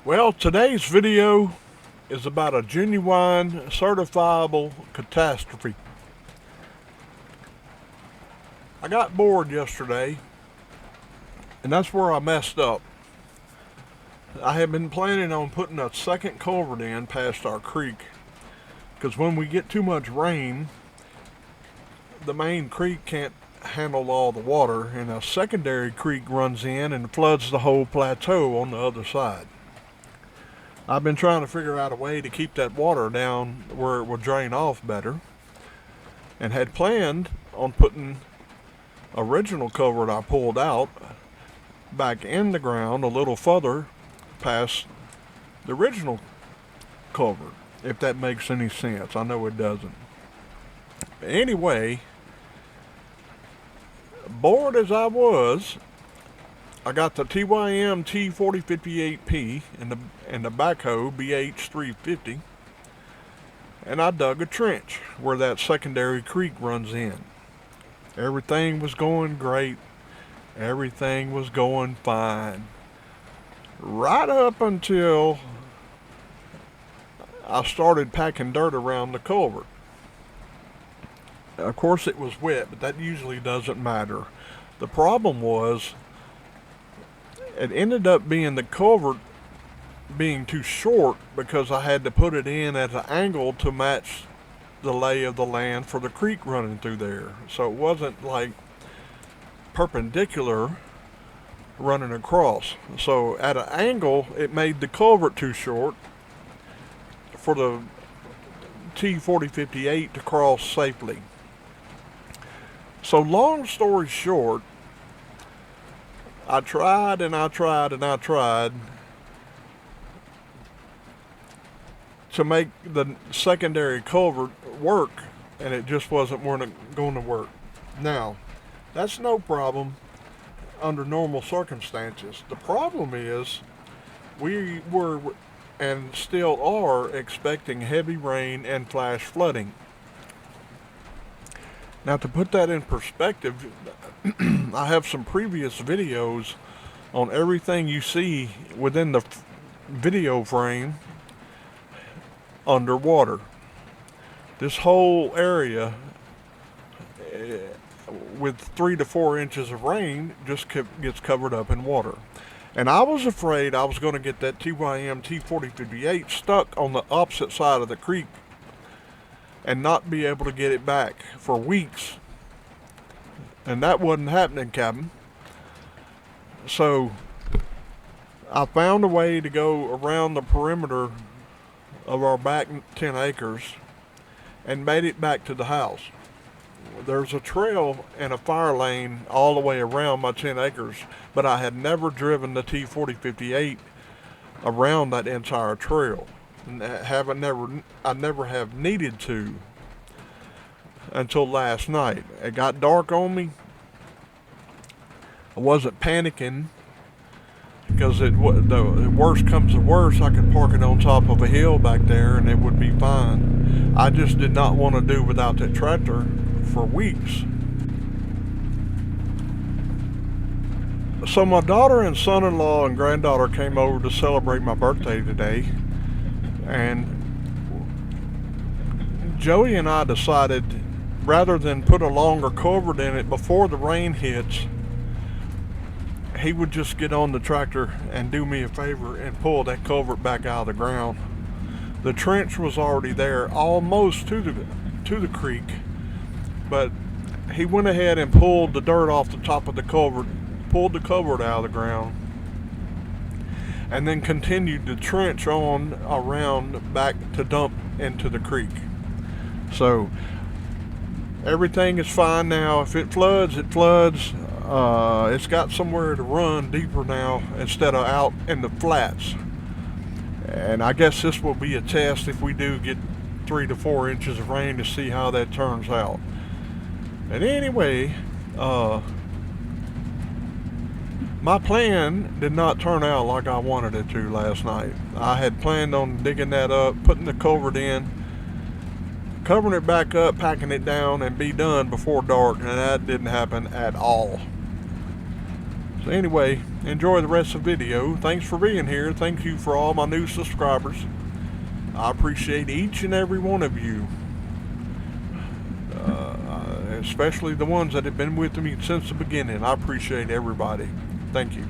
Well, today's video is about a genuine, certifiable catastrophe. I got bored yesterday, and that's where I messed up. I had been planning on putting a second culvert in past our creek, because when we get too much rain, the main creek can't handle all the water, and a secondary creek runs in and floods the whole plateau on the other side. I've been trying to figure out a way to keep that water down where it would drain off better, and had planned on putting original culvert I pulled out back in the ground a little further past the original culvert, if that makes any sense. I know it doesn't. Anyway, bored as I was, I got the TYM T4058P and the backhoe BH350, and I dug a trench where that secondary creek runs in. Everything was going great. Everything was going fine. Right up until I started packing dirt around the culvert. Of course it was wet, but that usually doesn't matter. The problem was, it ended up being the culvert being too short because I had to put it in at an angle to match the lay of the land for the creek running through there. So it wasn't like perpendicular running across. So at an angle, it made the culvert too short for the T4058 to cross safely. So long story short, I tried and I tried and I tried to make the secondary culvert work, and it just wasn't going to work. Now, that's no problem under normal circumstances. The problem is we were and still are expecting heavy rain and flash flooding. Now, to put that in perspective, I have some previous videos on everything you see within the video frame underwater. This whole area with 3 to 4 inches of rain just gets covered up in water. And I was afraid I was going to get that TYM T4058 stuck on the opposite side of the creek and not be able to get it back for weeks. And that wasn't happening, Captain. So I found a way to go around the perimeter of our back 10 acres and made it back to the house. There's a trail and a fire lane all the way around my 10 acres, but I had never driven the T4058 around that entire trail. I never have needed to until last night. It got dark on me. I wasn't panicking because the worst comes to worst, I could park it on top of a hill back there and it would be fine. I just did not want to do without that tractor for weeks. So my daughter and son-in-law and granddaughter came over to celebrate my birthday today, and Joey and I decided, rather than put a longer culvert in it before the rain hits, he would just get on the tractor and do me a favor and pull that culvert back out of the ground. The trench was already there, almost to the creek, but he went ahead and pulled the dirt off the top of the culvert, pulled the culvert out of the ground, and then continued to trench on around back to dump into the creek. So everything is fine now. If it floods, it floods. It's got somewhere to run deeper now instead of out in the flats. And I guess this will be a test if we do get 3 to 4 inches of rain to see how that turns out. But anyway, my plan did not turn out like I wanted it to last night. I had planned on digging that up, putting the culvert in, covering it back up, packing it down, and be done before dark, and that didn't happen at all. So anyway, enjoy the rest of the video. Thanks for being here. Thank you for all my new subscribers. I appreciate each and every one of you, especially the ones that have been with me since the beginning. I appreciate everybody. Thank you.